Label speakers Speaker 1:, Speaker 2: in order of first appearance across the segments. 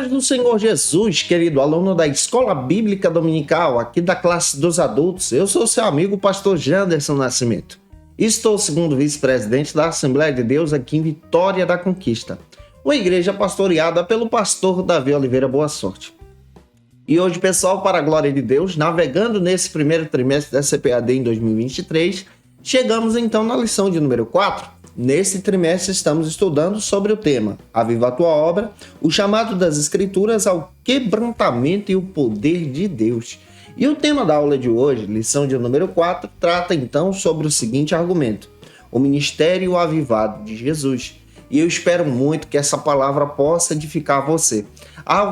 Speaker 1: paz do Senhor Jesus, querido aluno da Escola Bíblica Dominical, aqui da classe dos adultos. Eu sou seu amigo, pastor Janderson Nascimento. Estou segundo vice-presidente da Assembleia de Deus aqui em Vitória da Conquista, uma igreja pastoreada pelo pastor Davi Oliveira Boa Sorte. E hoje, pessoal, para a glória de Deus, navegando nesse primeiro trimestre da CPAD em 2023, chegamos então na lição de número 4. Nesse trimestre estamos estudando sobre o tema Aviva a Tua Obra, o chamado das Escrituras ao quebrantamento e o poder de Deus. E o tema da aula de hoje, lição de número 4, trata então sobre o seguinte argumento: o ministério avivado de Jesus. E eu espero muito que essa palavra possa edificar você.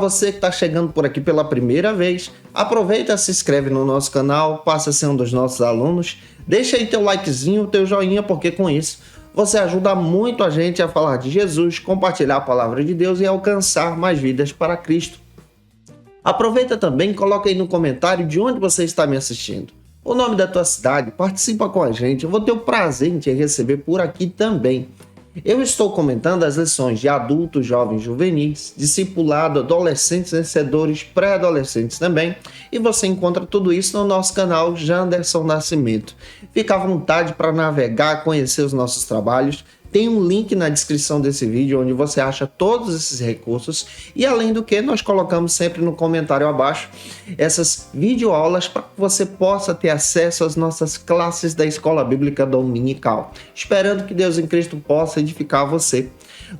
Speaker 1: Você que está chegando por aqui pela primeira vez, aproveita, se inscreve no nosso canal, passa a ser um dos nossos alunos, deixa aí teu likezinho, teu joinha, porque com isso você ajuda muito a gente a falar de Jesus, compartilhar a palavra de Deus e alcançar mais vidas para Cristo. Aproveita também e coloca aí no comentário de onde você está me assistindo, o nome da tua cidade, participa com a gente, eu vou ter o prazer em te receber por aqui também. Eu estou comentando as lições de adultos, jovens, juvenis, discipulado, adolescentes, vencedores, pré-adolescentes também. E você encontra tudo isso no nosso canal Janderson Nascimento. Fica à vontade para navegar, conhecer os nossos trabalhos. Tem um link na descrição desse vídeo onde você acha todos esses recursos. E além do que, nós colocamos sempre no comentário abaixo essas videoaulas para que você possa ter acesso às nossas classes da Escola Bíblica Dominical. Esperando que Deus em Cristo possa edificar você.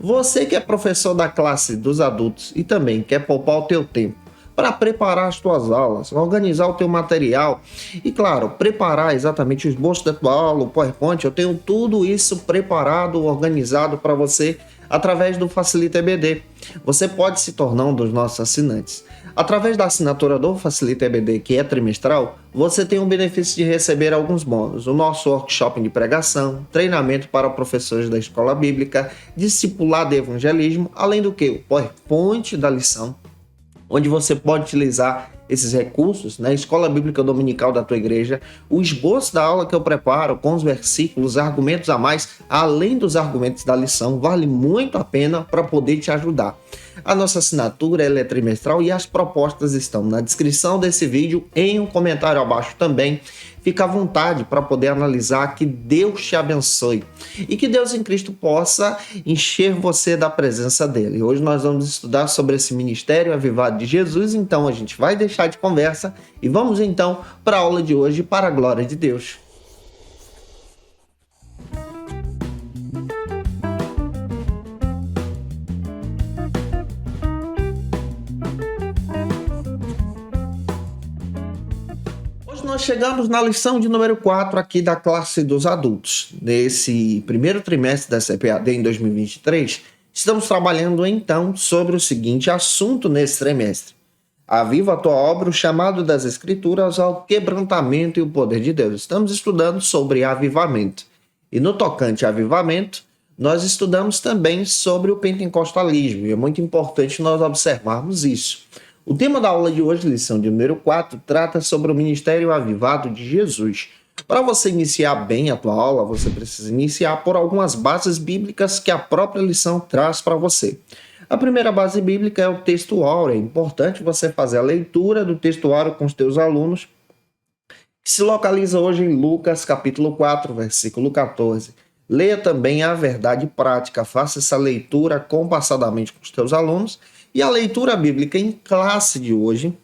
Speaker 1: Você que é professor da classe dos adultos e também quer poupar o teu tempo para preparar as tuas aulas, organizar o teu material e, claro, preparar exatamente o esboço da tua aula, o PowerPoint. Eu tenho tudo isso preparado, organizado para você através do Facilita EBD. Você pode se tornar um dos nossos assinantes. Através da assinatura do Facilita EBD, que é trimestral, você tem o benefício de receber alguns bônus. O nosso workshop de pregação, treinamento para professores da escola bíblica, discipulado de evangelismo, além do que o PowerPoint da lição, onde você pode utilizar esses recursos na Escola Bíblica Dominical da tua igreja, o esboço da aula que eu preparo com os versículos, argumentos a mais, além dos argumentos da lição, vale muito a pena para poder te ajudar. A nossa assinatura ela é trimestral e as propostas estão na descrição desse vídeo, em um comentário abaixo também. Fica à vontade para poder analisar. Que Deus te abençoe e que Deus em Cristo possa encher você da presença dele. Hoje nós vamos estudar sobre esse ministério avivado de Jesus, então a gente vai deixar de conversa e vamos então para a aula de hoje, para a glória de Deus. Nós chegamos na lição de número 4 aqui da classe dos adultos. Nesse primeiro trimestre da CPAD em 2023, estamos trabalhando então sobre o seguinte assunto nesse trimestre: Aviva a tua obra, o chamado das Escrituras ao quebrantamento e o poder de Deus. Estamos estudando sobre avivamento. E no tocante a avivamento, nós estudamos também sobre o pentecostalismo. E é muito importante nós observarmos isso. O tema da aula de hoje, lição de número 4, trata sobre o ministério avivado de Jesus. Para você iniciar bem a tua aula, você precisa iniciar por algumas bases bíblicas que a própria lição traz para você. A primeira base bíblica é o texto áureo. É importante você fazer a leitura do texto áureo com os teus alunos, que se localiza hoje em Lucas, capítulo 4, versículo 14. Leia também a verdade prática, faça essa leitura compassadamente com os teus alunos. E a leitura bíblica em classe de hoje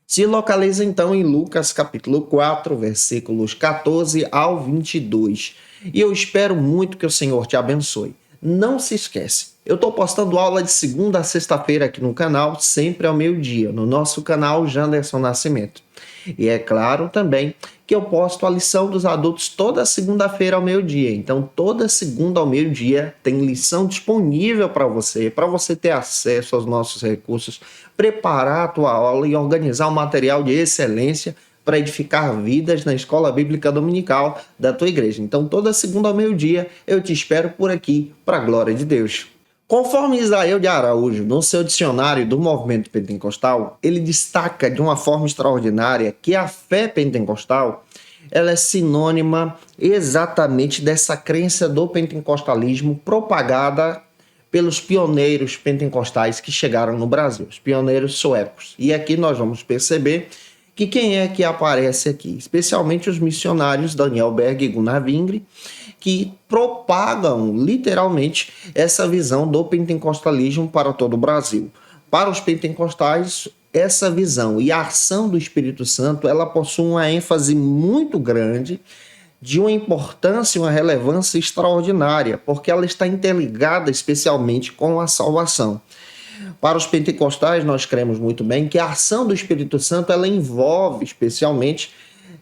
Speaker 1: se localiza então em Lucas capítulo 4, versículos 14 ao 22. E eu espero muito que o Senhor te abençoe. Não se esquece, eu estou postando aula de segunda a sexta-feira aqui no canal, sempre ao meio-dia, no nosso canal Janderson Nascimento. E é claro também que eu posto a lição dos adultos toda segunda-feira ao meio-dia. Então, toda segunda ao meio-dia tem lição disponível para você ter acesso aos nossos recursos, preparar a tua aula e organizar um material de excelência para edificar vidas na Escola Bíblica Dominical da tua igreja. Então, toda segunda ao meio-dia eu te espero por aqui, para a glória de Deus. Conforme Israel de Araújo, no seu dicionário do movimento pentecostal, ele destaca de uma forma extraordinária que a fé pentecostal ela é sinônima exatamente dessa crença do pentecostalismo propagada pelos pioneiros pentecostais que chegaram no Brasil, os pioneiros suecos. E aqui nós vamos perceber que quem é que aparece aqui? Especialmente os missionários Daniel Berg e Gunnar Wingre, que propagam literalmente essa visão do pentecostalismo para todo o Brasil. Para os pentecostais, essa visão e a ação do Espírito Santo, ela possui uma ênfase muito grande, de uma importância e uma relevância extraordinária, porque ela está interligada especialmente com a salvação. Para os pentecostais, nós cremos muito bem que a ação do Espírito Santo ela envolve especialmente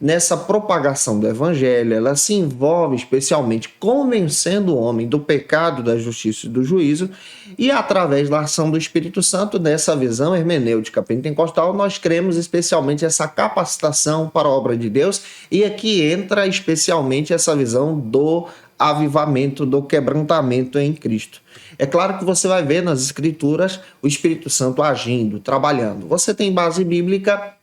Speaker 1: nessa propagação do evangelho, ela se envolve especialmente convencendo o homem do pecado, da justiça e do juízo, e através da ação do Espírito Santo, nessa visão hermenêutica pentecostal, nós cremos especialmente essa capacitação para a obra de Deus, e aqui entra especialmente essa visão do avivamento, do quebrantamento em Cristo. É claro que você vai ver nas Escrituras o Espírito Santo agindo, trabalhando. Você tem base bíblica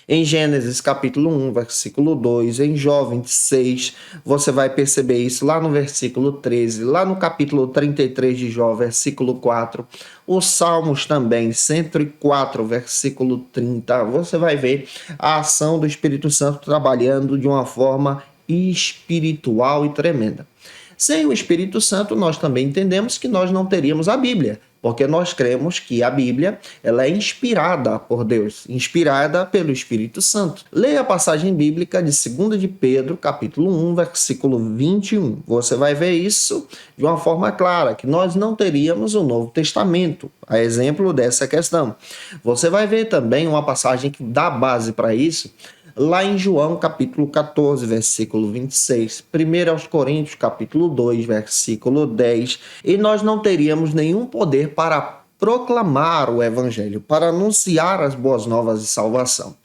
Speaker 1: em Gênesis capítulo 1, versículo 2, em Jó 26, você vai perceber isso lá no versículo 13, lá no capítulo 33 de Jó, versículo 4, os Salmos também, 104, versículo 30, você vai ver a ação do Espírito Santo trabalhando de uma forma espiritual e tremenda. Sem o Espírito Santo, nós também entendemos que nós não teríamos a Bíblia, porque nós cremos que a Bíblia ela é inspirada por Deus, inspirada pelo Espírito Santo. Leia a passagem bíblica de 2 de Pedro, capítulo 1, versículo 21. Você vai ver isso de uma forma clara, que nós não teríamos o Novo Testamento, a exemplo dessa questão. Você vai ver também uma passagem que dá base para isso, lá em João, capítulo 14, versículo 26, 1 aos Coríntios, capítulo 2, versículo 10, e nós não teríamos nenhum poder para proclamar o evangelho, para anunciar as boas novas de salvação.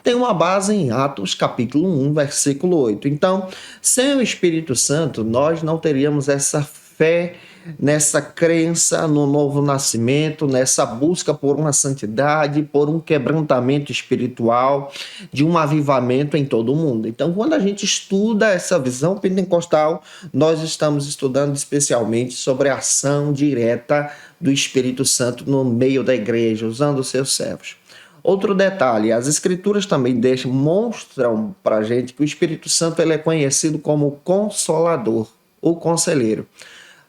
Speaker 1: Tem uma base em Atos, capítulo 1, versículo 8. Então, sem o Espírito Santo, nós não teríamos essa fé, nessa crença no novo nascimento, nessa busca por uma santidade, por um quebrantamento espiritual, de um avivamento em todo o mundo. Então, quando a gente estuda essa visão pentecostal, nós estamos estudando especialmente sobre a ação direta do Espírito Santo no meio da igreja, usando os seus servos. Outro detalhe, as Escrituras também mostram para a gente que o Espírito Santo ele é conhecido como Consolador, o Conselheiro.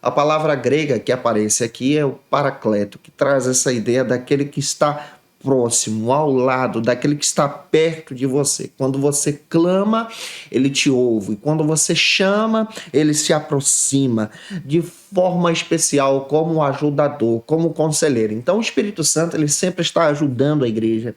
Speaker 1: A palavra grega que aparece aqui é o paracleto, que traz essa ideia daquele que está próximo, ao lado, daquele que está perto de você. Quando você clama, ele te ouve. Quando você chama, ele se aproxima de forma especial como ajudador, como conselheiro. Então o Espírito Santo ele sempre está ajudando a igreja,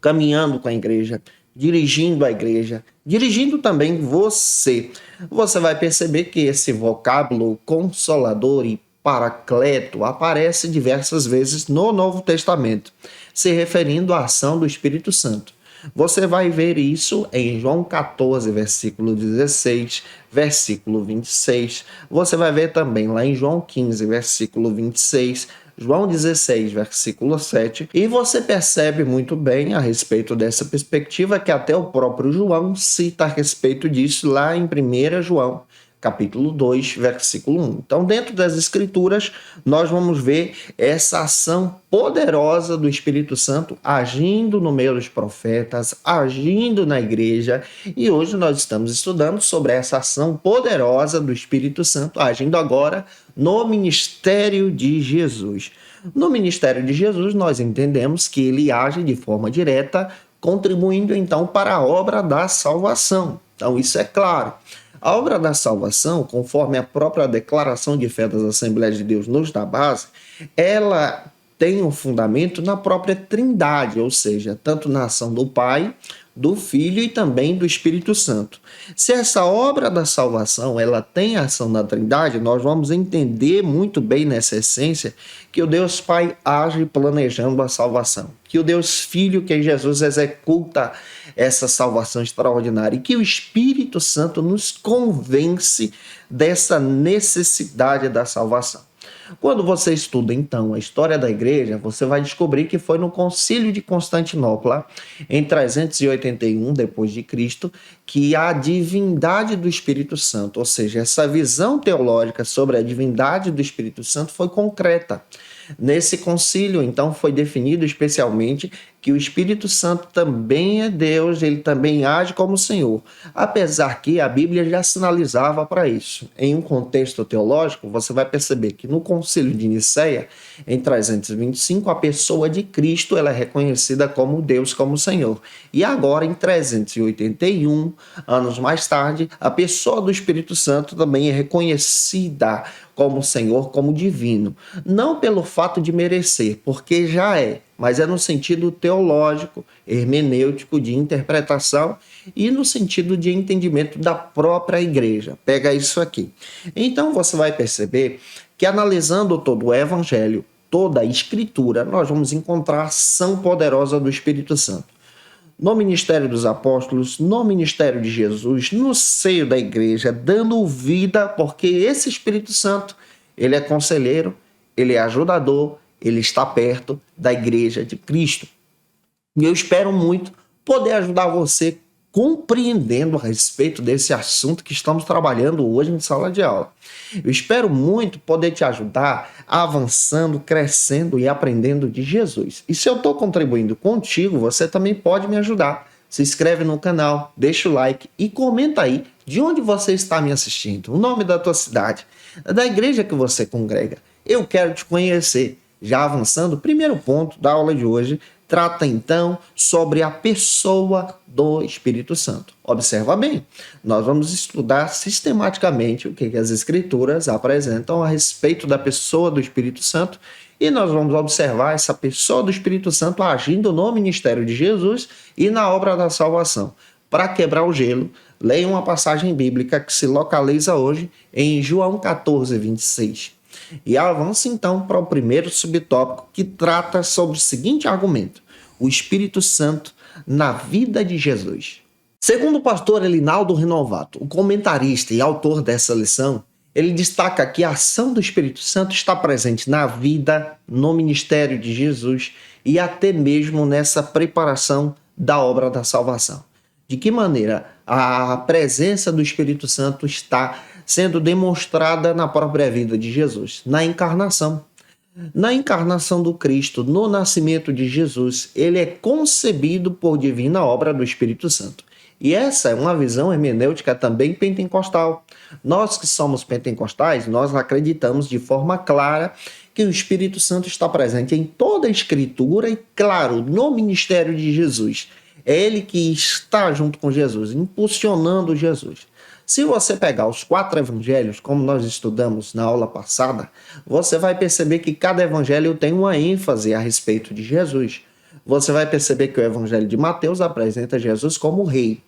Speaker 1: caminhando com a igreja, dirigindo a igreja, dirigindo também você. Você vai perceber que esse vocábulo consolador e paracleto aparece diversas vezes no Novo Testamento, se referindo à ação do Espírito Santo. Você vai ver isso em João 14, versículo 16, versículo 26. Você vai ver também lá em João 15, versículo 26, João 16, versículo 7, e você percebe muito bem a respeito dessa perspectiva que até o próprio João cita a respeito disso lá em 1 João, capítulo 2, versículo 1. Então, dentro das Escrituras, nós vamos ver essa ação poderosa do Espírito Santo agindo no meio dos profetas, agindo na igreja, e hoje nós estamos estudando sobre essa ação poderosa do Espírito Santo agindo agora no ministério de Jesus. No ministério de Jesus, nós entendemos que ele age de forma direta, contribuindo então para a obra da salvação. Então, isso é claro. A obra da salvação, conforme a própria declaração de fé das Assembleias de Deus nos dá base, ela tem um fundamento na própria Trindade, ou seja, tanto na ação do Pai, do Filho e também do Espírito Santo. Se essa obra da salvação ela tem ação na Trindade, nós vamos entender muito bem nessa essência que o Deus Pai age planejando a salvação, que o Deus Filho, que é Jesus, executa essa salvação extraordinária e que o Espírito Santo nos convence dessa necessidade da salvação. Quando você estuda, então, a história da igreja, você vai descobrir que foi no Concílio de Constantinopla, em 381 d.C., que a divindade do Espírito Santo, ou seja, essa visão teológica sobre a divindade do Espírito Santo foi concreta. Nesse concílio, então, foi definido especialmente que o Espírito Santo também é Deus, ele também age como Senhor, apesar que a Bíblia já sinalizava para isso. Em um contexto teológico, você vai perceber que no concílio de Nicéia, em 325, a pessoa de Cristo ela é reconhecida como Deus, como Senhor. E agora, em 381, anos mais tarde, a pessoa do Espírito Santo também é reconhecida como Senhor, como divino. Não pelo fato de merecer, porque já é, mas é no sentido teológico, hermenêutico, de interpretação e no sentido de entendimento da própria igreja. Pega isso aqui. Então você vai perceber que analisando todo o evangelho, toda a escritura, nós vamos encontrar a ação poderosa do Espírito Santo. No ministério dos apóstolos, no ministério de Jesus, no seio da igreja, dando vida, porque esse Espírito Santo, ele é conselheiro, ele é ajudador, ele está perto da igreja de Cristo. E eu espero muito poder ajudar você compreendendo a respeito desse assunto que estamos trabalhando hoje em sala de aula. Eu espero muito poder te ajudar avançando, crescendo e aprendendo de Jesus. E se eu estou contribuindo contigo, você também pode me ajudar. Se inscreve no canal, deixa o like e comenta aí de onde você está me assistindo, o nome da tua cidade, da igreja que você congrega. Eu quero te conhecer. Já avançando, o primeiro ponto da aula de hoje trata então sobre a pessoa do Espírito Santo. Observa bem, nós vamos estudar sistematicamente o que as Escrituras apresentam a respeito da pessoa do Espírito Santo e nós vamos observar essa pessoa do Espírito Santo agindo no ministério de Jesus e na obra da salvação. Para quebrar o gelo, leia uma passagem bíblica que se localiza hoje em João 14, 26. E avança então para o primeiro subtópico que trata sobre o seguinte argumento: o Espírito Santo na vida de Jesus. Segundo o pastor Elinaldo Renovato, o comentarista e autor dessa lição, ele destaca que a ação do Espírito Santo está presente na vida, no ministério de Jesus e até mesmo nessa preparação da obra da salvação. De que maneira a presença do Espírito Santo está sendo demonstrada na própria vida de Jesus? Na encarnação. Na encarnação do Cristo, no nascimento de Jesus, ele é concebido por divina obra do Espírito Santo. E essa é uma visão hermenêutica também pentecostal. Nós que somos pentecostais, nós acreditamos de forma clara que o Espírito Santo está presente em toda a Escritura e, claro, no ministério de Jesus. É ele que está junto com Jesus, impulsionando Jesus. Se você pegar os 4 evangelhos, como nós estudamos na aula passada, você vai perceber que cada evangelho tem uma ênfase a respeito de Jesus. Você vai perceber que o evangelho de Mateus apresenta Jesus como rei.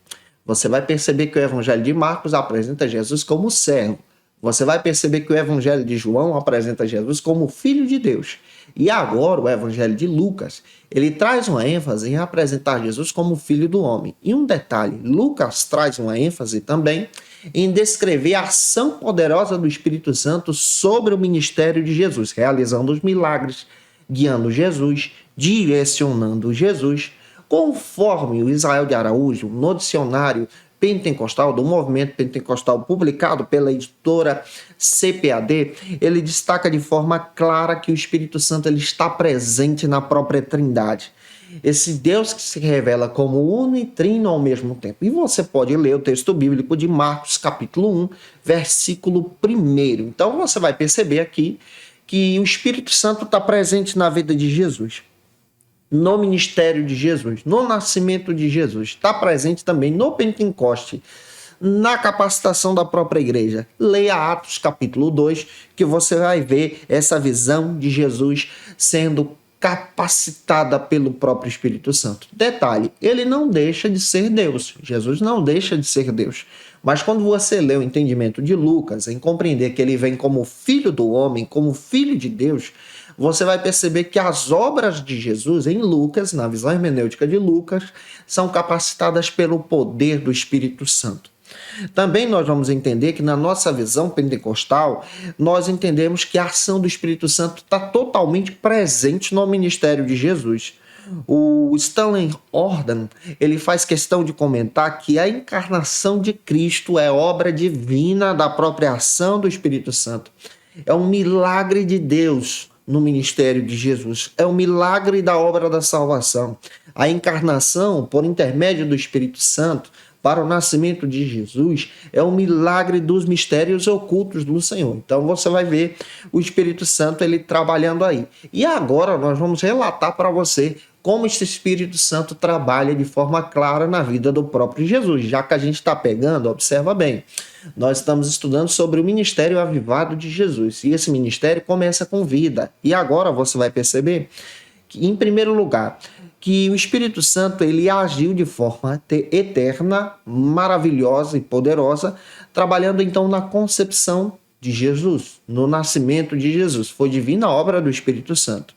Speaker 1: Você vai perceber que o evangelho de Marcos apresenta Jesus como servo. Você vai perceber que o evangelho de João apresenta Jesus como filho de Deus. E agora o evangelho de Lucas, ele traz uma ênfase em apresentar Jesus como filho do homem. E um detalhe, Lucas traz uma ênfase também em descrever a ação poderosa do Espírito Santo sobre o ministério de Jesus, realizando os milagres, guiando Jesus, direcionando Jesus, conforme o Israel de Araújo, no dicionário pentecostal, do movimento pentecostal, publicado pela editora CPAD, ele destaca de forma clara que o Espírito Santo ele está presente na própria Trindade. Esse Deus que se revela como uno e trino ao mesmo tempo. E você pode ler o texto bíblico de Marcos, capítulo 1, versículo 1. Então você vai perceber aqui que o Espírito Santo está presente na vida de Jesus, no ministério de Jesus, no nascimento de Jesus, está presente também no Pentecoste, na capacitação da própria igreja. Leia Atos capítulo 2, que você vai ver essa visão de Jesus sendo capacitada pelo próprio Espírito Santo. Detalhe, ele não deixa de ser Deus, Jesus não deixa de ser Deus, mas quando você lê o entendimento de Lucas, em compreender que ele vem como filho do homem, como filho de Deus, você vai perceber que as obras de Jesus em Lucas, na visão hermenêutica de Lucas, são capacitadas pelo poder do Espírito Santo. Também nós vamos entender que na nossa visão pentecostal, nós entendemos que a ação do Espírito Santo está totalmente presente no ministério de Jesus. O Stanley Jordan, ele faz questão de comentar que a encarnação de Cristo é obra divina da própria ação do Espírito Santo. É um milagre de Deus no ministério de Jesus. É um milagre da obra da salvação. A encarnação, por intermédio do Espírito Santo, para o nascimento de Jesus, é um milagre dos mistérios ocultos do Senhor. Então você vai ver o Espírito Santo ele trabalhando aí. E agora nós vamos relatar para você como esse Espírito Santo trabalha de forma clara na vida do próprio Jesus. Já que a gente está pegando, observa bem, nós estamos estudando sobre o ministério avivado de Jesus. E esse ministério começa com vida. E agora você vai perceber que, em primeiro lugar, que o Espírito Santo ele agiu de forma eterna, maravilhosa e poderosa, trabalhando então na concepção de Jesus, no nascimento de Jesus. Foi divina obra do Espírito Santo.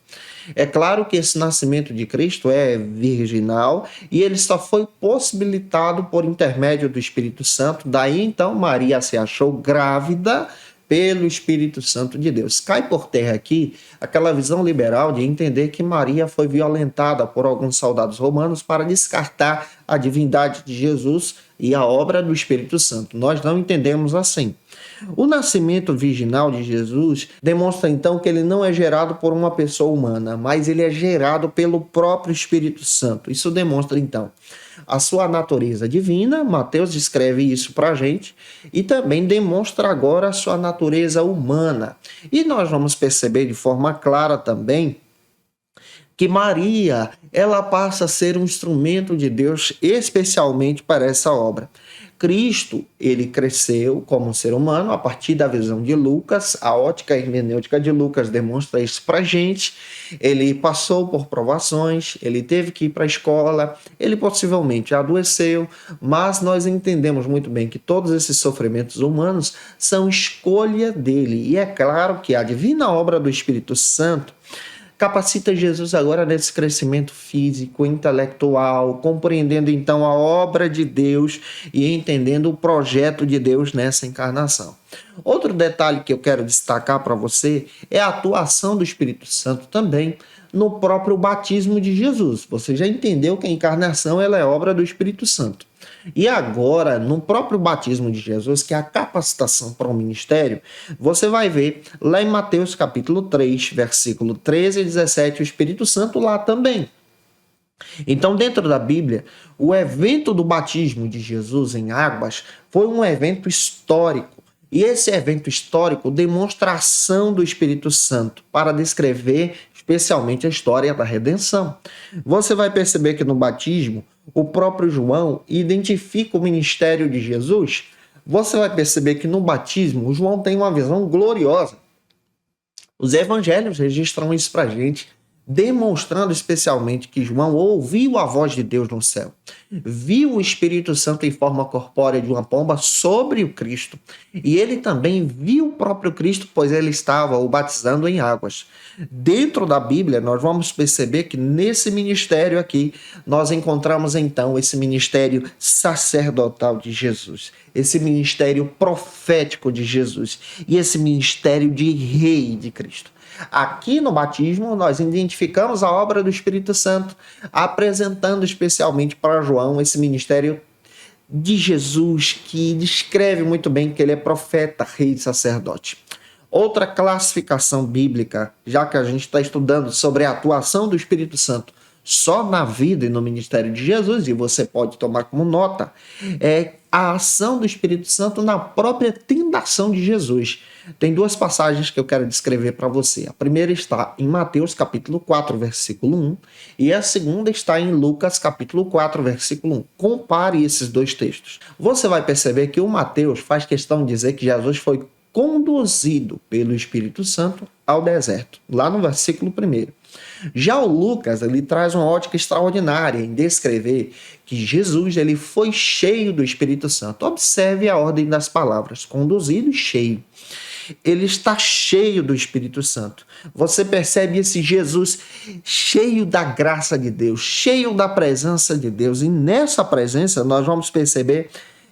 Speaker 1: É claro que esse nascimento de Cristo é virginal e ele só foi possibilitado por intermédio do Espírito Santo. Daí então Maria se achou grávida pelo Espírito Santo de Deus. Cai por terra aqui aquela visão liberal de entender que Maria foi violentada por alguns soldados romanos para descartar a divindade de Jesus e a obra do Espírito Santo. Nós não entendemos assim. O nascimento virginal de Jesus demonstra então que ele não é gerado por uma pessoa humana, mas ele é gerado pelo próprio Espírito Santo. Isso demonstra então a sua natureza divina, Mateus descreve isso para a gente, e também demonstra agora a sua natureza humana. E nós vamos perceber de forma clara também que Maria, ela passa a ser um instrumento de Deus especialmente para essa obra. Cristo, ele cresceu como um ser humano a partir da visão de Lucas, a ótica hermenêutica de Lucas demonstra isso pra gente. Ele passou por provações, ele teve que ir para a escola, ele possivelmente adoeceu, mas nós entendemos muito bem que todos esses sofrimentos humanos são escolha dele. E é claro que a divina obra do Espírito Santo capacita Jesus agora nesse crescimento físico, intelectual, compreendendo então a obra de Deus e entendendo o projeto de Deus nessa encarnação. Outro detalhe que eu quero destacar para você é a atuação do Espírito Santo também no próprio batismo de Jesus. Você já entendeu que a encarnação ela é obra do Espírito Santo. E agora, no próprio batismo de Jesus, que é a capacitação para o ministério, você vai ver lá em Mateus capítulo 3, versículo 13 e 17, o Espírito Santo lá também. Então, dentro da Bíblia, o evento do batismo de Jesus em águas foi um evento histórico. E esse evento histórico demonstra a ação do Espírito Santo para descrever especialmente a história da redenção. Você vai perceber que no batismo, o próprio João identifica o ministério de Jesus. Você vai perceber que no batismo, o João tem uma visão gloriosa. Os evangelhos registram isso para a gente, demonstrando especialmente que João ouviu a voz de Deus no céu, viu o Espírito Santo em forma corpórea de uma pomba sobre o Cristo, e ele também viu o próprio Cristo, pois ele estava o batizando em águas. Dentro da Bíblia, nós vamos perceber que nesse ministério aqui, nós encontramos então esse ministério sacerdotal de Jesus, esse ministério profético de Jesus e esse ministério de rei de Cristo. Aqui no batismo, nós identificamos a obra do Espírito Santo, apresentando especialmente para João esse ministério de Jesus, que descreve muito bem que ele é profeta, rei e sacerdote. Outra classificação bíblica, já que a gente está estudando sobre a atuação do Espírito Santo só na vida e no ministério de Jesus, e você pode tomar como nota, é a ação do Espírito Santo na própria tentação de Jesus. Tem duas passagens que eu quero descrever para você. A primeira está em Mateus capítulo 4, versículo 1, e a segunda está em Lucas capítulo 4, versículo 1. Compare esses dois textos. Você vai perceber que o Mateus faz questão de dizer que Jesus foi conduzido pelo Espírito Santo ao deserto, lá no versículo 1. Já o Lucas, ele traz uma ótica extraordinária em descrever que Jesus ele foi cheio do Espírito Santo. Observe a ordem das palavras, conduzido e cheio. Ele está cheio do Espírito Santo. Você percebe esse Jesus cheio da graça de Deus, cheio da presença de Deus. E nessa presença nós vamos perceber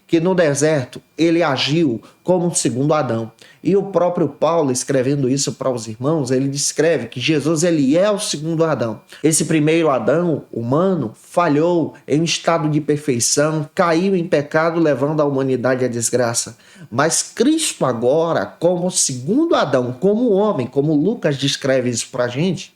Speaker 1: que no deserto ele agiu como um segundo Adão. E o próprio Paulo, escrevendo isso para os irmãos, ele descreve que Jesus ele é o segundo Adão. Esse primeiro Adão, humano, falhou em um estado de perfeição, caiu em pecado, levando a humanidade à desgraça. Mas Cristo agora, como segundo Adão, como homem, como Lucas descreve isso para a gente,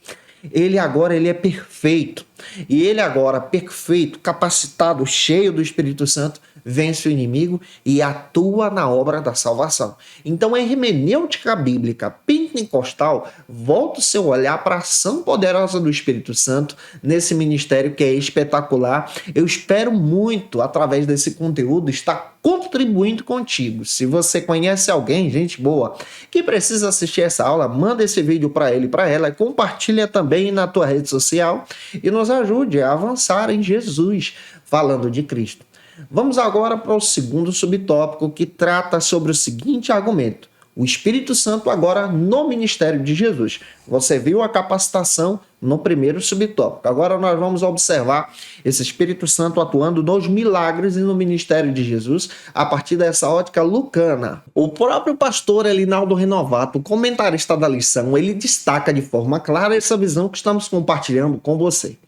Speaker 1: ele é perfeito. E ele agora, perfeito, capacitado, cheio do Espírito Santo, vence o inimigo e atua na obra da salvação. Então a hermenêutica bíblica pentecostal volta o seu olhar para a ação poderosa do Espírito Santo nesse ministério que é espetacular. Eu espero muito, através desse conteúdo, estar contribuindo contigo. Se você conhece alguém, gente boa, que precisa assistir essa aula, manda esse vídeo para ele e para ela, compartilha também na tua rede social e nos ajude a avançar em Jesus, falando de Cristo. Vamos agora para o segundo subtópico, que trata sobre o seguinte argumento: o Espírito Santo agora no ministério de Jesus. Você viu a capacitação no primeiro subtópico. Agora nós vamos observar esse Espírito Santo atuando nos milagres e no ministério de Jesus a partir dessa ótica lucana. O próprio pastor Elinaldo Renovato, comentarista da lição, ele destaca de forma clara essa visão que estamos compartilhando com você.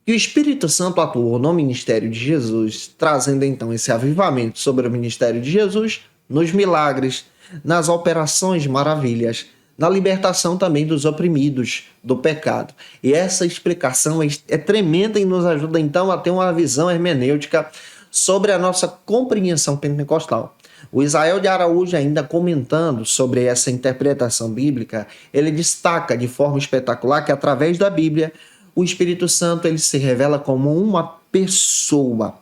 Speaker 1: Que o Espírito Santo atuou no ministério de Jesus, trazendo então esse avivamento sobre o ministério de Jesus, nos milagres, nas operações maravilhas, na libertação também dos oprimidos do pecado. E essa explicação é tremenda e nos ajuda então a ter uma visão hermenêutica sobre a nossa compreensão pentecostal. O Israel de Araújo, ainda comentando sobre essa interpretação bíblica, ele destaca de forma espetacular que através da Bíblia o Espírito Santo ele se revela como uma pessoa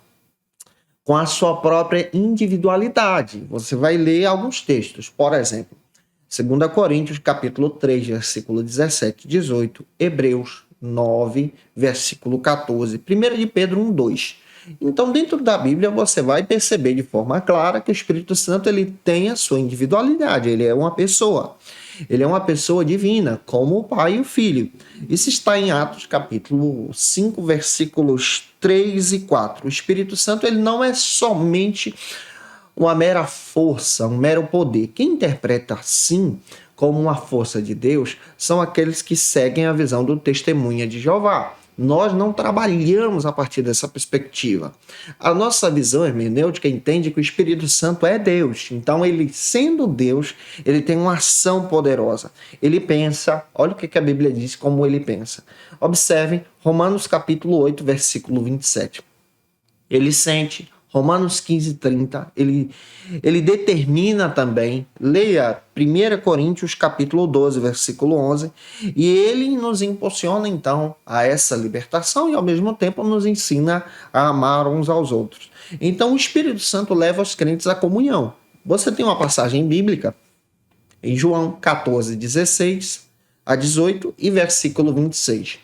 Speaker 1: com a sua própria individualidade. Você vai ler alguns textos, por exemplo, 2 Coríntios capítulo 3, versículo 17 e 18, Hebreus 9, versículo 14, 1 de Pedro 1, 2. Então, dentro da Bíblia, você vai perceber de forma clara que o Espírito Santo ele tem a sua individualidade, ele é uma pessoa. Ele é uma pessoa divina, como o Pai e o Filho. Isso está em Atos, capítulo 5, versículos 3 e 4. O Espírito Santo ele não é somente uma mera força, um mero poder. Quem interpreta assim, como uma força de Deus, são aqueles que seguem a visão do Testemunha de Jeová. Nós não trabalhamos a partir dessa perspectiva. A nossa visão hermenêutica entende que o Espírito Santo é Deus. Então, ele sendo Deus, ele tem uma ação poderosa. Ele pensa, olha o que a Bíblia diz, como ele pensa. Observem Romanos capítulo 8, versículo 27. Ele sente, Romanos 15, 30, ele determina também, leia 1 Coríntios capítulo 12, versículo 11, e ele nos impulsiona então a essa libertação e ao mesmo tempo nos ensina a amar uns aos outros. Então o Espírito Santo leva os crentes à comunhão. Você tem uma passagem bíblica em João 14, 16 a 18 e versículo 26.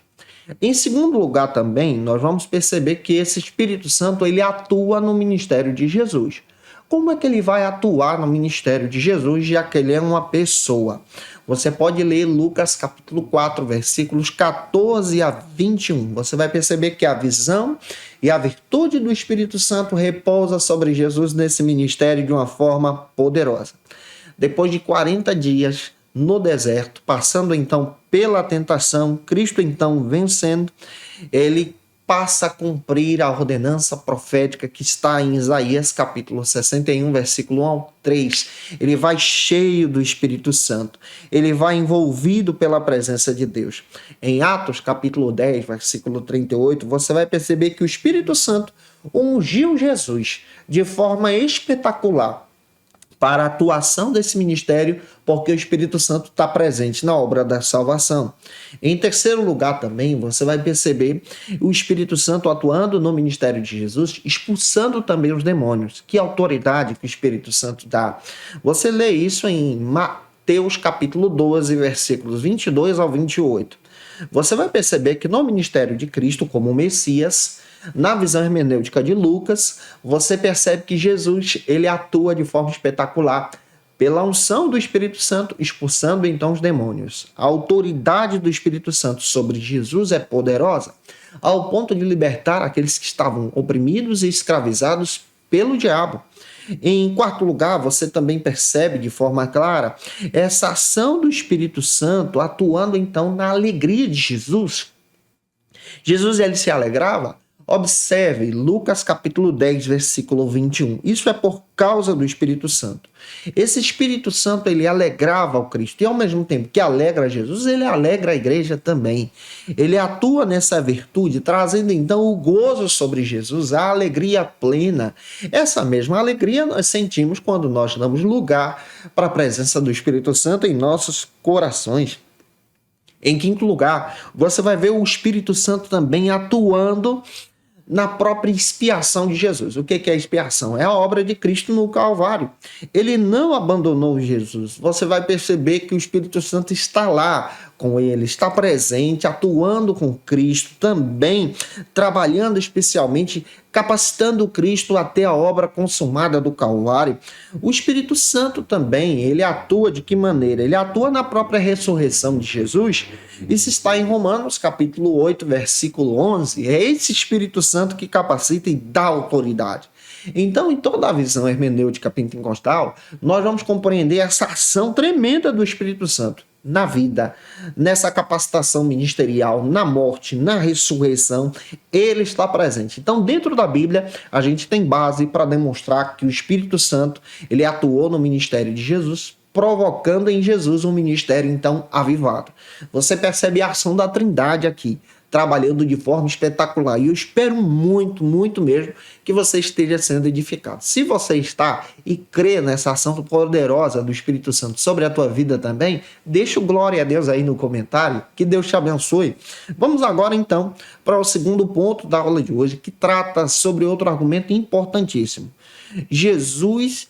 Speaker 1: Em segundo lugar também, nós vamos perceber que esse Espírito Santo ele atua no ministério de Jesus. Como é que ele vai atuar no ministério de Jesus, já que ele é uma pessoa? Você pode ler Lucas capítulo 4, versículos 14 a 21. Você vai perceber que a visão e a virtude do Espírito Santo repousa sobre Jesus nesse ministério de uma forma poderosa. Depois de 40 dias no deserto, passando então pela tentação, Cristo então vencendo, ele passa a cumprir a ordenança profética que está em Isaías capítulo 61, versículo 1 ao 3. Ele vai cheio do Espírito Santo, ele vai envolvido pela presença de Deus. Em Atos capítulo 10, versículo 38, você vai perceber que o Espírito Santo ungiu Jesus de forma espetacular para a atuação desse ministério, porque o Espírito Santo está presente na obra da salvação. Em terceiro lugar também, você vai perceber o Espírito Santo atuando no ministério de Jesus, expulsando também os demônios. Que autoridade que o Espírito Santo dá. Você lê isso em Mateus capítulo 12, versículos 22 ao 28. Você vai perceber que no ministério de Cristo, como Messias, na visão hermenêutica de Lucas, você percebe que Jesus ele atua de forma espetacular pela unção do Espírito Santo, expulsando então os demônios. A autoridade do Espírito Santo sobre Jesus é poderosa, ao ponto de libertar aqueles que estavam oprimidos e escravizados pelo diabo. Em quarto lugar, você também percebe de forma clara essa ação do Espírito Santo atuando então na alegria de Jesus. Jesus ele se alegrava. Observe Lucas capítulo 10, versículo 21. Isso é por causa do Espírito Santo. Esse Espírito Santo ele alegrava o Cristo e ao mesmo tempo que alegra Jesus, ele alegra a igreja também. Ele atua nessa virtude, trazendo então o gozo sobre Jesus, a alegria plena. Essa mesma alegria nós sentimos quando nós damos lugar para a presença do Espírito Santo em nossos corações. Em quinto lugar, você vai ver o Espírito Santo também atuando na própria expiação de Jesus. O que é expiação? É a obra de Cristo no Calvário. Ele não abandonou Jesus. Você vai perceber que o Espírito Santo está lá com ele, está presente, atuando com Cristo, também trabalhando especialmente, capacitando Cristo até a obra consumada do Calvário. O Espírito Santo também, ele atua de que maneira? Ele atua na própria ressurreição de Jesus. Isso está em Romanos capítulo 8, versículo 11. É esse Espírito Santo que capacita e dá autoridade. Então, em toda a visão hermenêutica pentecostal, nós vamos compreender essa ação tremenda do Espírito Santo na vida, nessa capacitação ministerial, na morte, na ressurreição, ele está presente. Então, dentro da Bíblia, a gente tem base para demonstrar que o Espírito Santo, ele atuou no ministério de Jesus, provocando em Jesus um ministério, então, avivado. Você percebe a ação da Trindade aqui, trabalhando de forma espetacular. E eu espero muito, muito mesmo que você esteja sendo edificado. Se você está e crê nessa ação poderosa do Espírito Santo sobre a tua vida também, deixa o glória a Deus aí no comentário, que Deus te abençoe. Vamos agora então para o segundo ponto da aula de hoje, que trata sobre outro argumento importantíssimo. Jesus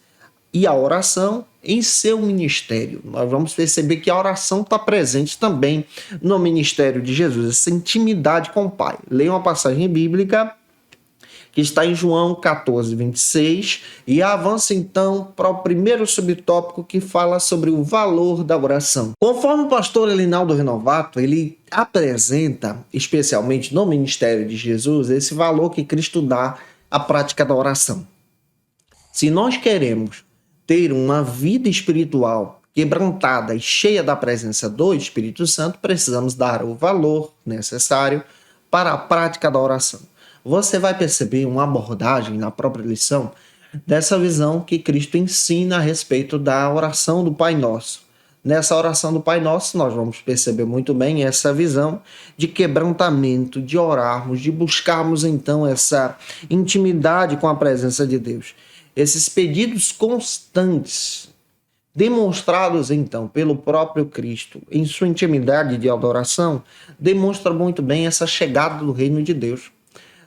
Speaker 1: e a oração em seu ministério. Nós vamos perceber que a oração está presente também no ministério de Jesus, essa intimidade com o Pai. Leia uma passagem bíblica que está em João 14, 26, e avança então para o primeiro subtópico que fala sobre o valor da oração. Conforme o pastor Elinaldo Renovato, ele apresenta, especialmente no ministério de Jesus, esse valor que Cristo dá à prática da oração. Se nós queremos ter uma vida espiritual quebrantada e cheia da presença do Espírito Santo, precisamos dar o valor necessário para a prática da oração. Você vai perceber uma abordagem na própria lição dessa visão que Cristo ensina a respeito da oração do Pai Nosso. Nessa oração do Pai Nosso, nós vamos perceber muito bem essa visão de quebrantamento, de orarmos, de buscarmos então essa intimidade com a presença de Deus. Esses pedidos constantes, demonstrados então pelo próprio Cristo em sua intimidade de adoração, demonstram muito bem essa chegada do reino de Deus.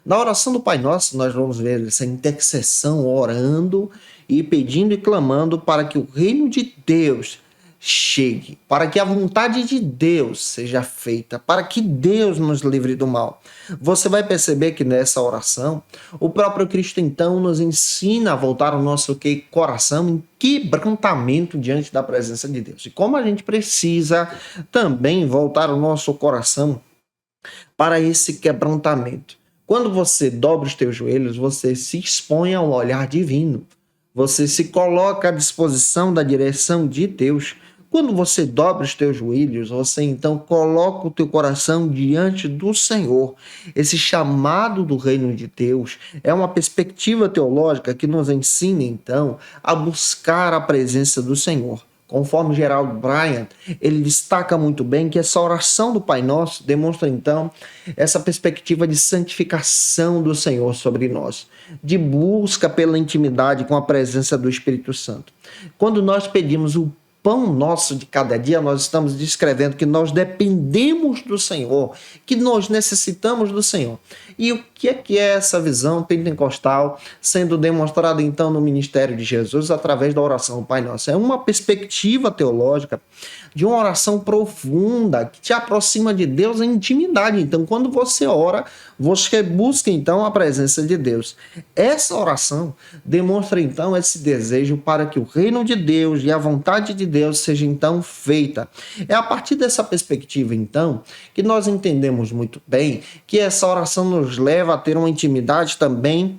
Speaker 1: Na oração do Pai Nosso, nós vamos ver essa intercessão, orando e pedindo e clamando para que o reino de Deus chegue, para que a vontade de Deus seja feita, para que Deus nos livre do mal. Você vai perceber que nessa oração, o próprio Cristo então nos ensina a voltar o nosso coração em quebrantamento diante da presença de Deus. E como a gente precisa também voltar o nosso coração para esse quebrantamento. Quando você dobra os teus joelhos, você se expõe ao olhar divino. Você se coloca à disposição da direção de Deus. Quando você dobra os teus joelhos, você então coloca o teu coração diante do Senhor. Esse chamado do reino de Deus é uma perspectiva teológica que nos ensina então a buscar a presença do Senhor. Conforme Gerald Bryant, ele destaca muito bem que essa oração do Pai Nosso demonstra então essa perspectiva de santificação do Senhor sobre nós, de busca pela intimidade com a presença do Espírito Santo. Quando nós pedimos o pão nosso de cada dia, nós estamos descrevendo que nós dependemos do Senhor, que nós necessitamos do Senhor. E o que é essa visão pentecostal sendo demonstrada então no ministério de Jesus através da oração do Pai Nosso? É uma perspectiva teológica de uma oração profunda que te aproxima de Deus em intimidade. Então, quando você ora, você busca então a presença de Deus. Essa oração demonstra então esse desejo para que o reino de Deus e a vontade de Deus seja então feita. É a partir dessa perspectiva então que nós entendemos muito bem que essa oração nos leva a ter uma intimidade também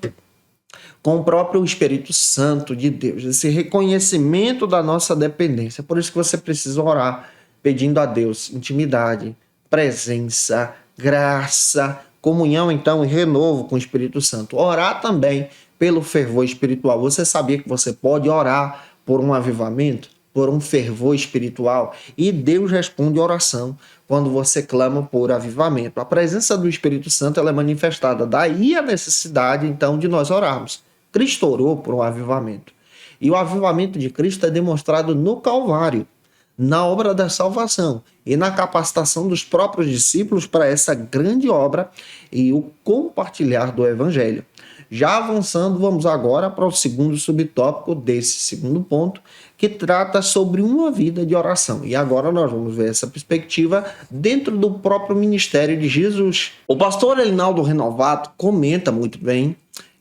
Speaker 1: com o próprio Espírito Santo de Deus, esse reconhecimento da nossa dependência. Por isso que você precisa orar, pedindo a Deus intimidade, presença, graça, comunhão então e renovo com o Espírito Santo. Orar também pelo fervor espiritual. Você sabia que você pode orar por um avivamento, por um fervor espiritual? E Deus responde a oração quando você clama por avivamento. A presença do Espírito Santo ela é manifestada. Daí a necessidade então de nós orarmos. Cristo orou por um avivamento. E o avivamento de Cristo é demonstrado no Calvário, na obra da salvação e na capacitação dos próprios discípulos para essa grande obra e o compartilhar do Evangelho. Já avançando, vamos agora para o segundo subtópico desse segundo ponto, que trata sobre uma vida de oração. E agora nós vamos ver essa perspectiva dentro do próprio ministério de Jesus. O pastor Elinaldo Renovato comenta muito bem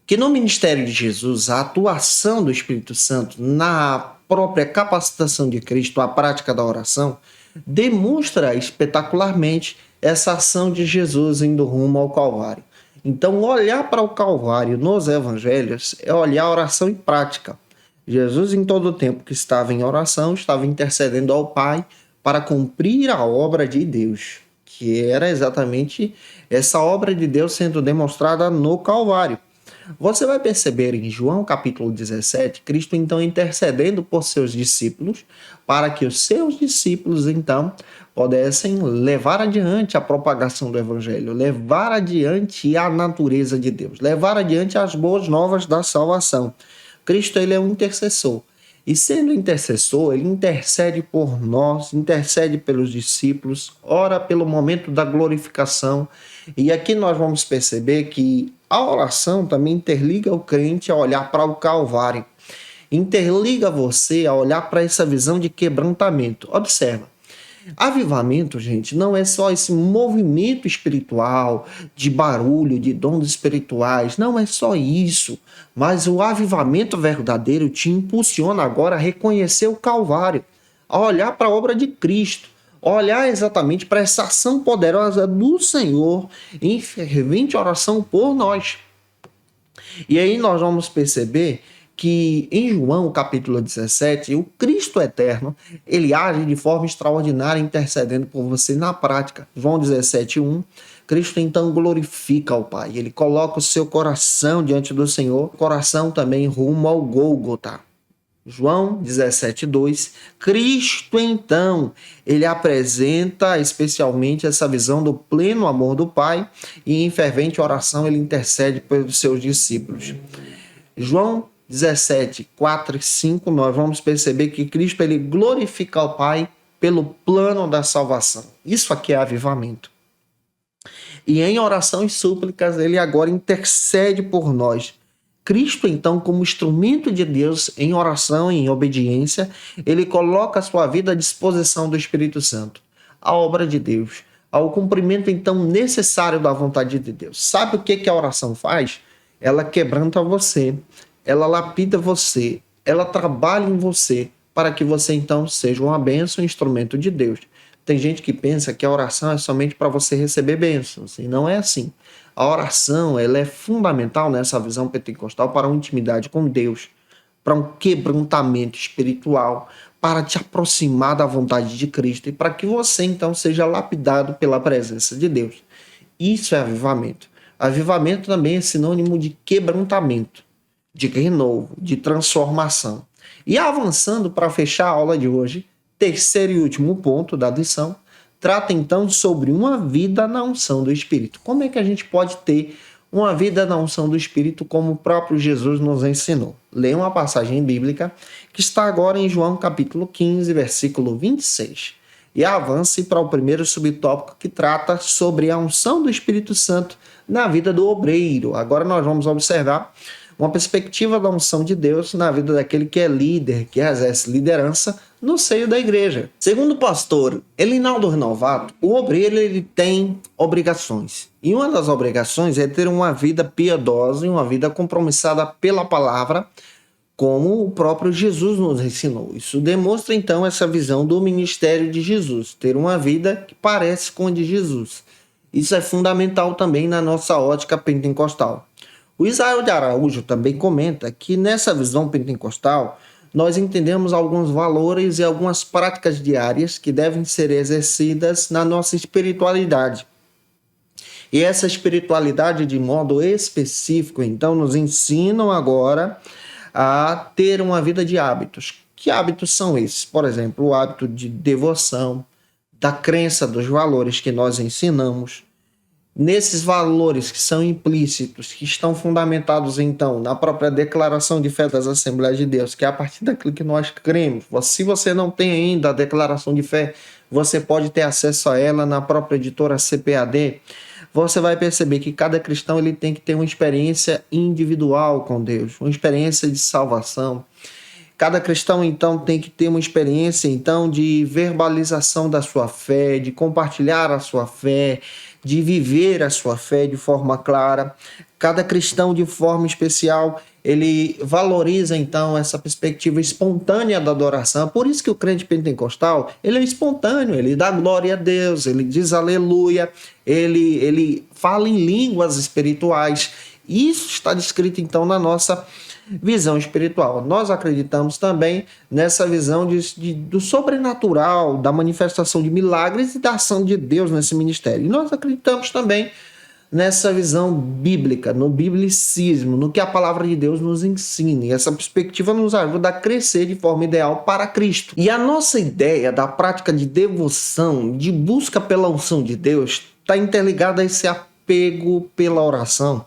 Speaker 1: que no ministério de Jesus, a atuação do Espírito Santo na própria capacitação de Cristo, a prática da oração, demonstra espetacularmente essa ação de Jesus indo rumo ao Calvário. Então, olhar para o Calvário nos evangelhos é olhar a oração em prática. Jesus, em todo o tempo que estava em oração, estava intercedendo ao Pai para cumprir a obra de Deus, que era exatamente essa obra de Deus sendo demonstrada no Calvário. Você vai perceber em João capítulo 17, Cristo então intercedendo por seus discípulos, para que os seus discípulos então pudessem levar adiante a propagação do Evangelho, levar adiante a natureza de Deus, levar adiante as boas novas da salvação. Cristo ele é um intercessor. E sendo intercessor, ele intercede por nós, intercede pelos discípulos, ora pelo momento da glorificação. E aqui nós vamos perceber que a oração também interliga o crente a olhar para o Calvário. Interliga você a olhar para essa visão de quebrantamento. Observa. Avivamento, gente, não é só esse movimento espiritual, de barulho, de dons espirituais, não é só isso, mas o avivamento verdadeiro te impulsiona agora a reconhecer o Calvário, a olhar para a obra de Cristo, a olhar exatamente para essa ação poderosa do Senhor em fervente oração por nós. E aí nós vamos perceber que em João capítulo 17, o Cristo eterno, ele age de forma extraordinária intercedendo por você na prática. João 17:1, Cristo então glorifica ao Pai, ele coloca o seu coração diante do Senhor, coração também rumo ao Gólgota. João 17:2, Cristo então, ele apresenta especialmente essa visão do pleno amor do Pai e em fervente oração ele intercede pelos seus discípulos. João 17, 4 e 5, nós vamos perceber que Cristo ele glorifica ao Pai pelo plano da salvação. Isso aqui é avivamento. E em oração e súplicas, ele agora intercede por nós. Cristo, então, como instrumento de Deus em oração e em obediência, ele coloca a sua vida à disposição do Espírito Santo, a obra de Deus, ao cumprimento, então, necessário da vontade de Deus. Sabe o que a oração faz? Ela quebranta você, ela lapida você, ela trabalha em você para que você então seja uma bênção, um instrumento de Deus. Tem gente que pensa que a oração é somente para você receber bênçãos, e não é assim. A oração ela é fundamental nessa visão pentecostal para uma intimidade com Deus, para um quebrantamento espiritual, para te aproximar da vontade de Cristo e para que você então seja lapidado pela presença de Deus. Isso é avivamento. Avivamento também é sinônimo de quebrantamento, de renovo, de transformação. E avançando para fechar a aula de hoje, terceiro e último ponto da lição, trata então sobre uma vida na unção do Espírito. Como é que a gente pode ter uma vida na unção do Espírito como o próprio Jesus nos ensinou? Leia uma passagem bíblica que está agora em João capítulo 15, versículo 26. E avance para o primeiro subtópico que trata sobre a unção do Espírito Santo na vida do obreiro. Agora nós vamos observar uma perspectiva da unção de Deus na vida daquele que é líder, que exerce liderança no seio da igreja. Segundo o pastor Elinaldo Renovato, o obreiro ele tem obrigações. E uma das obrigações é ter uma vida piedosa e uma vida compromissada pela palavra, como o próprio Jesus nos ensinou. Isso demonstra então essa visão do ministério de Jesus, ter uma vida que parece com a de Jesus. Isso é fundamental também na nossa ótica pentecostal. O Israel de Araújo também comenta que nessa visão pentecostal nós entendemos alguns valores e algumas práticas diárias que devem ser exercidas na nossa espiritualidade. E essa espiritualidade, de modo específico, então, nos ensinam agora a ter uma vida de hábitos. Que hábitos são esses? Por exemplo, o hábito de devoção, da crença dos valores que nós ensinamos. Nesses valores que são implícitos, que estão fundamentados, então, na própria declaração de fé das Assembleias de Deus, que é a partir daquilo que nós cremos. Se você não tem ainda a declaração de fé, você pode ter acesso a ela na própria editora CPAD. Você vai perceber que cada cristão ele tem que ter uma experiência individual com Deus, uma experiência de salvação. Cada cristão, então, tem que ter uma experiência, então, de verbalização da sua fé, de compartilhar a sua fé, de viver a sua fé de forma clara. Cada cristão, de forma especial, ele valoriza, então, essa perspectiva espontânea da adoração. Por isso que o crente pentecostal, ele é espontâneo, ele dá glória a Deus, ele diz aleluia, ele fala em línguas espirituais. Isso está descrito, então, na nossa visão espiritual. Nós acreditamos também nessa visão do sobrenatural, da manifestação de milagres e da ação de Deus nesse ministério. E nós acreditamos também nessa visão bíblica, no biblicismo, no que a palavra de Deus nos ensina. E essa perspectiva nos ajuda a crescer de forma ideal para Cristo. E a nossa ideia da prática de devoção, de busca pela unção de Deus, está interligada a esse apego pela oração.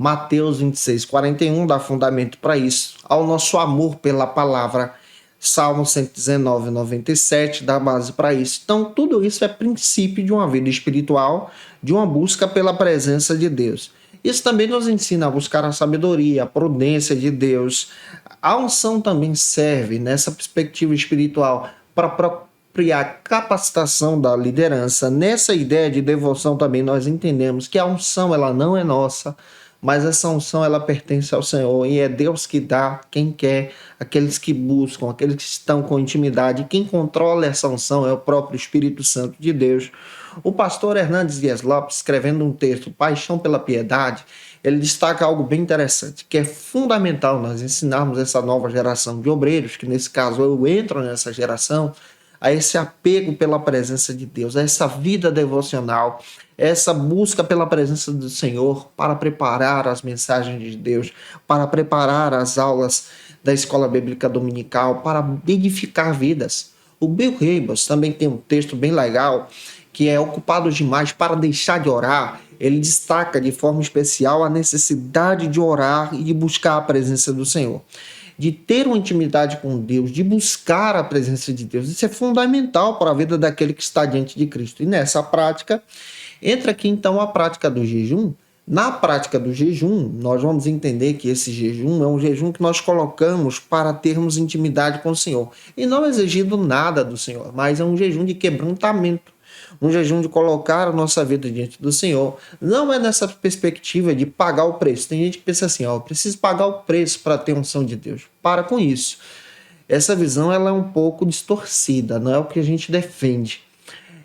Speaker 1: Mateus 26:41 dá fundamento para isso, ao nosso amor pela palavra. Salmo 119:97 dá base para isso. Então, tudo isso é princípio de uma vida espiritual, de uma busca pela presença de Deus. Isso também nos ensina a buscar a sabedoria, a prudência de Deus. A unção também serve, nessa perspectiva espiritual, para apropriar capacitação da liderança. Nessa ideia de devoção também nós entendemos que a unção ela não é nossa, mas essa unção ela pertence ao Senhor e é Deus que dá quem quer, aqueles que buscam, aqueles que estão com intimidade. Quem controla essa unção é o próprio Espírito Santo de Deus. O pastor Hernandes Dias Lopes, escrevendo um texto, Paixão pela Piedade, ele destaca algo bem interessante, que é fundamental nós ensinarmos essa nova geração de obreiros, que nesse caso eu entro nessa geração, a esse apego pela presença de Deus, a essa vida devocional, essa busca pela presença do Senhor para preparar as mensagens de Deus, para preparar as aulas da Escola Bíblica Dominical, para edificar vidas. O Bill Hybels também tem um texto bem legal, que é Ocupados Demais para Deixar de Orar. Ele destaca de forma especial a necessidade de orar e de buscar a presença do Senhor, de ter uma intimidade com Deus, de buscar a presença de Deus. Isso é fundamental para a vida daquele que está diante de Cristo. E nessa prática, entra aqui então a prática do jejum. Na prática do jejum, nós vamos entender que esse jejum é um jejum que nós colocamos para termos intimidade com o Senhor. E não exigindo nada do Senhor, mas é um jejum de quebrantamento. Um jejum de colocar a nossa vida diante do Senhor. Não é nessa perspectiva de pagar o preço. Tem gente que pensa assim, eu preciso pagar o preço para ter a unção de Deus. Para com isso. Essa visão ela é um pouco distorcida, não é o que a gente defende.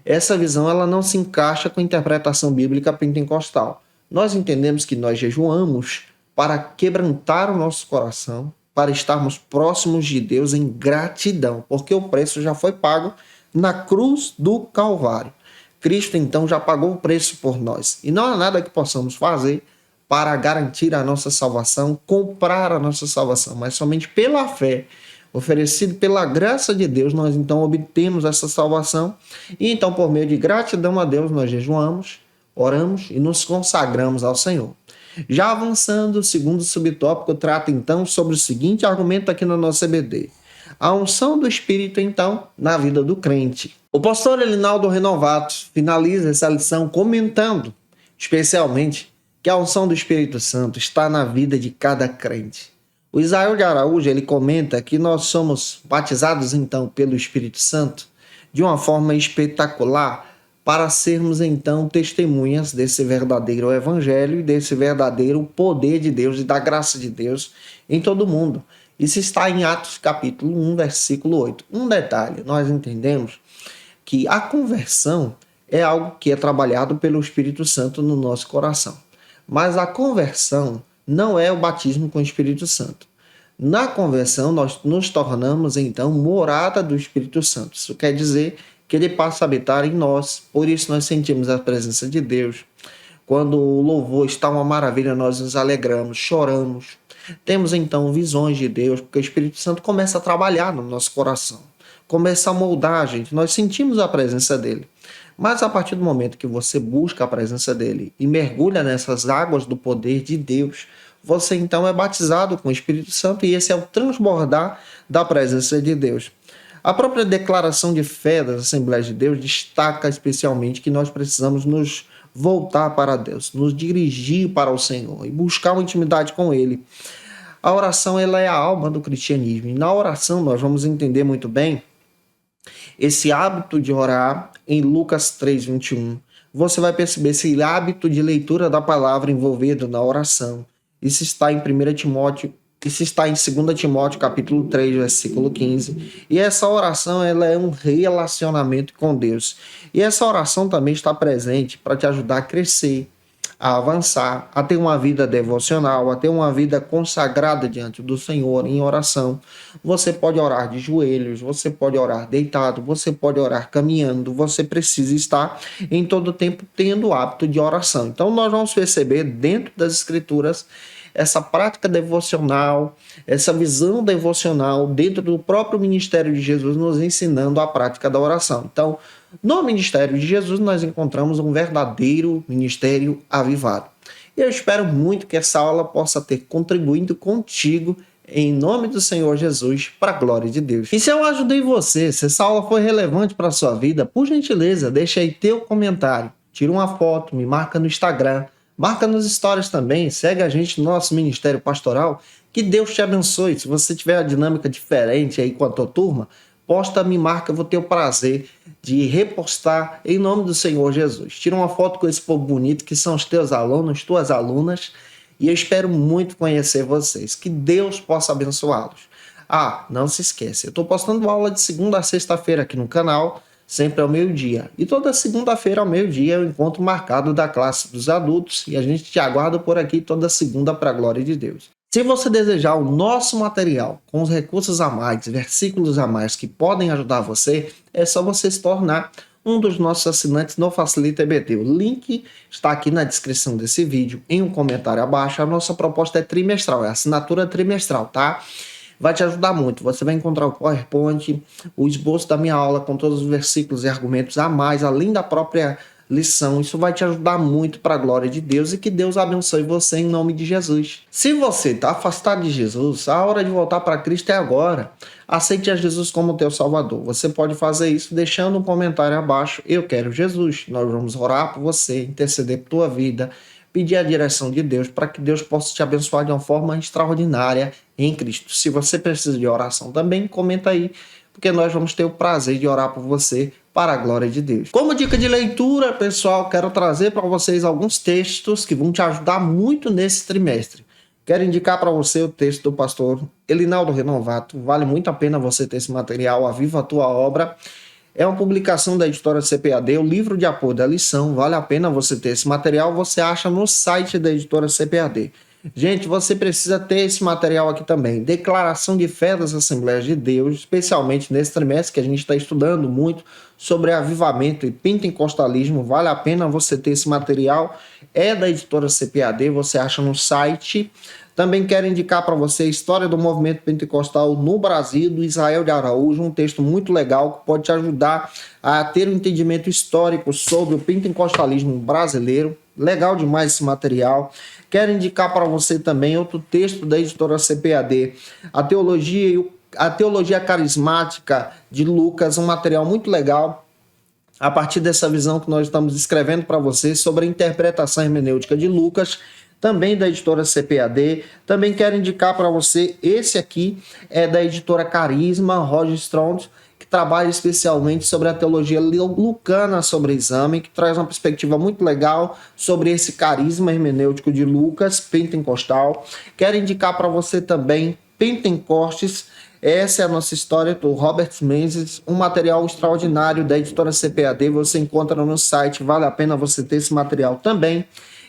Speaker 1: Essa visão ela não se encaixa com a interpretação bíblica pentecostal. Nós entendemos que nós jejuamos para quebrantar o nosso coração, para estarmos próximos de Deus em gratidão, porque o preço já foi pago na cruz do Calvário. Cristo, então, já pagou o preço por nós. E não há nada que possamos fazer para garantir a nossa salvação, comprar a nossa salvação, mas somente pela fé, oferecido pela graça de Deus, nós então obtemos essa salvação. E então, por meio de gratidão a Deus, nós jejuamos, oramos e nos consagramos ao Senhor. Já avançando, o segundo subtópico trata então sobre o seguinte argumento aqui no nosso EBD. A unção do Espírito, então, na vida do crente. O pastor Elinaldo Renovato finaliza essa lição comentando, especialmente, que a unção do Espírito Santo está na vida de cada crente. O Israel de Araújo, ele comenta que nós somos batizados, então, pelo Espírito Santo de uma forma espetacular para sermos, então, testemunhas desse verdadeiro evangelho e desse verdadeiro poder de Deus e da graça de Deus em todo o mundo. Isso está em Atos capítulo 1, versículo 8. Um detalhe, nós entendemos que a conversão é algo que é trabalhado pelo Espírito Santo no nosso coração. Mas a conversão não é o batismo com o Espírito Santo. Na conversão, nós nos tornamos, então, morada do Espírito Santo. Isso quer dizer que ele passa a habitar em nós, por isso nós sentimos a presença de Deus. Quando o louvor está uma maravilha, nós nos alegramos, choramos. Temos, então, visões de Deus, porque o Espírito Santo começa a trabalhar no nosso coração, começa a moldar a gente, nós sentimos a presença dele. Mas a partir do momento que você busca a presença dele e mergulha nessas águas do poder de Deus, você então é batizado com o Espírito Santo e esse é o transbordar da presença de Deus. A própria declaração de fé das Assembleias de Deus destaca especialmente que nós precisamos nos voltar para Deus, nos dirigir para o Senhor e buscar uma intimidade com Ele. A oração ela é a alma do cristianismo e na oração nós vamos entender muito bem esse hábito de orar em Lucas 3:21. Você vai perceber esse hábito de leitura da palavra envolvido na oração. Isso está em 1 Timóteo, isso está em 2 Timóteo, capítulo 3, versículo 15. E essa oração ela é um relacionamento com Deus. E essa oração também está presente para te ajudar a crescer, a avançar, a ter uma vida devocional, a ter uma vida consagrada diante do Senhor em oração. Você pode orar de joelhos, você pode orar deitado, você pode orar caminhando, você precisa estar em todo tempo tendo o hábito de oração. Então nós vamos perceber dentro das Escrituras essa prática devocional, essa visão devocional dentro do próprio ministério de Jesus nos ensinando a prática da oração. Então, no ministério de Jesus nós encontramos um verdadeiro ministério avivado. E eu espero muito que essa aula possa ter contribuído contigo em nome do Senhor Jesus, para a glória de Deus. E se eu ajudei você, se essa aula foi relevante para a sua vida, por gentileza, deixa aí teu comentário, tira uma foto, me marca no Instagram, marca nos stories também, segue a gente no nosso Ministério Pastoral, que Deus te abençoe. Se você tiver uma dinâmica diferente aí com a tua turma, posta, me marca, eu vou ter o prazer de repostar em nome do Senhor Jesus. Tira uma foto com esse povo bonito que são os teus alunos, tuas alunas, e eu espero muito conhecer vocês. Que Deus possa abençoá-los. Ah, não se esqueça, eu estou postando aula de segunda a sexta-feira aqui no canal, sempre ao meio-dia. E toda segunda-feira ao meio-dia é o encontro marcado da classe dos adultos e a gente te aguarda por aqui toda segunda para a glória de Deus. Se você desejar o nosso material com os recursos a mais, versículos a mais que podem ajudar você, é só você se tornar um dos nossos assinantes no Facilita EBD. O link está aqui na descrição desse vídeo, em um comentário abaixo. A nossa proposta é trimestral, é assinatura trimestral, tá? Vai te ajudar muito. Você vai encontrar o PowerPoint, o esboço da minha aula com todos os versículos e argumentos a mais, além da própria lição. Isso vai te ajudar muito para a glória de Deus e que Deus abençoe você em nome de Jesus. Se você está afastado de Jesus, a hora de voltar para Cristo é agora. Aceite a Jesus como teu Salvador. Você pode fazer isso deixando um comentário abaixo. Eu quero Jesus. Nós vamos orar por você, interceder por tua vida, pedir a direção de Deus para que Deus possa te abençoar de uma forma extraordinária em Cristo. Se você precisa de oração também, comenta aí, porque nós vamos ter o prazer de orar por você para a glória de Deus. Como dica de leitura, pessoal, quero trazer para vocês alguns textos que vão te ajudar muito nesse trimestre. Quero indicar para você o texto do pastor Elinaldo Renovato. Vale muito a pena você ter esse material, Aviva a Tua Obra. É uma publicação da editora CPAD, o livro de apoio da lição. Vale a pena você ter esse material, você acha no site da editora CPAD. Gente, você precisa ter esse material aqui também. Declaração de fé das Assembleias de Deus, especialmente nesse trimestre que a gente está estudando muito sobre avivamento e pentecostalismo. Vale a pena você ter esse material. É da editora CPAD, você acha no site. Também quero indicar para você a história do movimento pentecostal no Brasil, do Israel de Araújo, um texto muito legal que pode te ajudar a ter um entendimento histórico sobre o pentecostalismo brasileiro. Legal demais esse material. Quero indicar para você também outro texto da editora CPAD, a teologia carismática de Lucas, um material muito legal, a partir dessa visão que nós estamos escrevendo para você sobre a interpretação hermenêutica de Lucas, também da editora CPAD. Também quero indicar para você, esse aqui é da editora Carisma, Roger Strong, que trabalha especialmente sobre a teologia lucana sobre exame, que traz uma perspectiva muito legal sobre esse carisma hermenêutico de Lucas, pentecostal. Quero indicar para você também Pentecostes, essa é a nossa história do Robert Menzies, um material extraordinário da editora CPAD, você encontra no site, vale a pena você ter esse material também.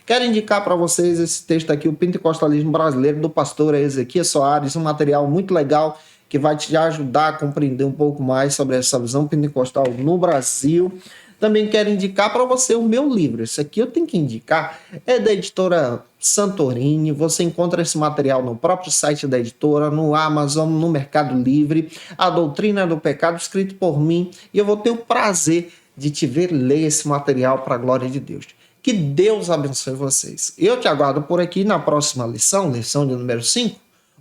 Speaker 1: Quero indicar para vocês esse texto aqui, O Pentecostalismo Brasileiro, do pastor Ezequias Soares, um material muito legal que vai te ajudar a compreender um pouco mais sobre essa visão pentecostal no Brasil. Também quero indicar para você o meu livro. Esse aqui eu tenho que indicar. É da editora Santorini. Você encontra esse material no próprio site da editora, no Amazon, no Mercado Livre. A Doutrina do Pecado, escrito por mim. E eu vou ter o prazer de te ver ler esse material para a glória de Deus. Que Deus abençoe vocês. Eu te aguardo por aqui na próxima lição de número 5,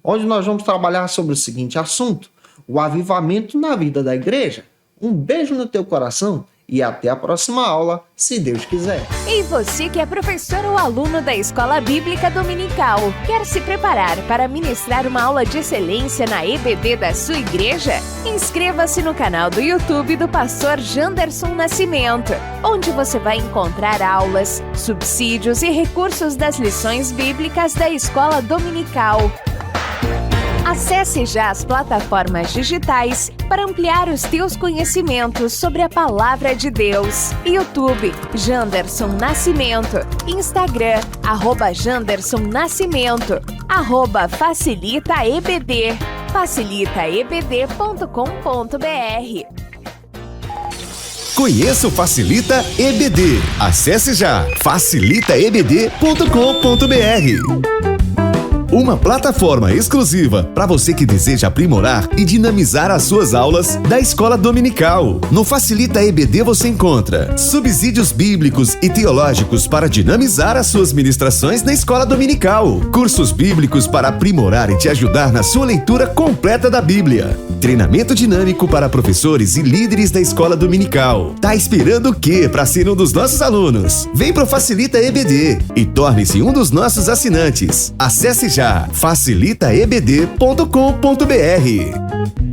Speaker 1: onde nós vamos trabalhar sobre o seguinte assunto: o avivamento na vida da igreja. Um beijo no teu coração. E até a próxima aula, se Deus quiser.
Speaker 2: E você que é professor ou aluno da Escola Bíblica Dominical, quer se preparar para ministrar uma aula de excelência na EBD da sua igreja? Inscreva-se no canal do YouTube do pastor Janderson Nascimento, onde você vai encontrar aulas, subsídios e recursos das lições bíblicas da Escola Dominical. Acesse já as plataformas digitais para ampliar os teus conhecimentos sobre a Palavra de Deus. YouTube, Janderson Nascimento. Instagram, @Janderson Nascimento. @FacilitaEBD. facilitaebd.com.br.
Speaker 3: Conheça o Facilita EBD. Acesse já facilitaebd.com.br. Uma plataforma exclusiva para você que deseja aprimorar e dinamizar as suas aulas da Escola Dominical. No Facilita EBD você encontra subsídios bíblicos e teológicos para dinamizar as suas ministrações na Escola Dominical, cursos bíblicos para aprimorar e te ajudar na sua leitura completa da Bíblia, treinamento dinâmico para professores e líderes da Escola Dominical. Tá esperando o quê para ser um dos nossos alunos? Vem pro Facilita EBD e torne-se um dos nossos assinantes. Acesse já facilitaebd.com.br.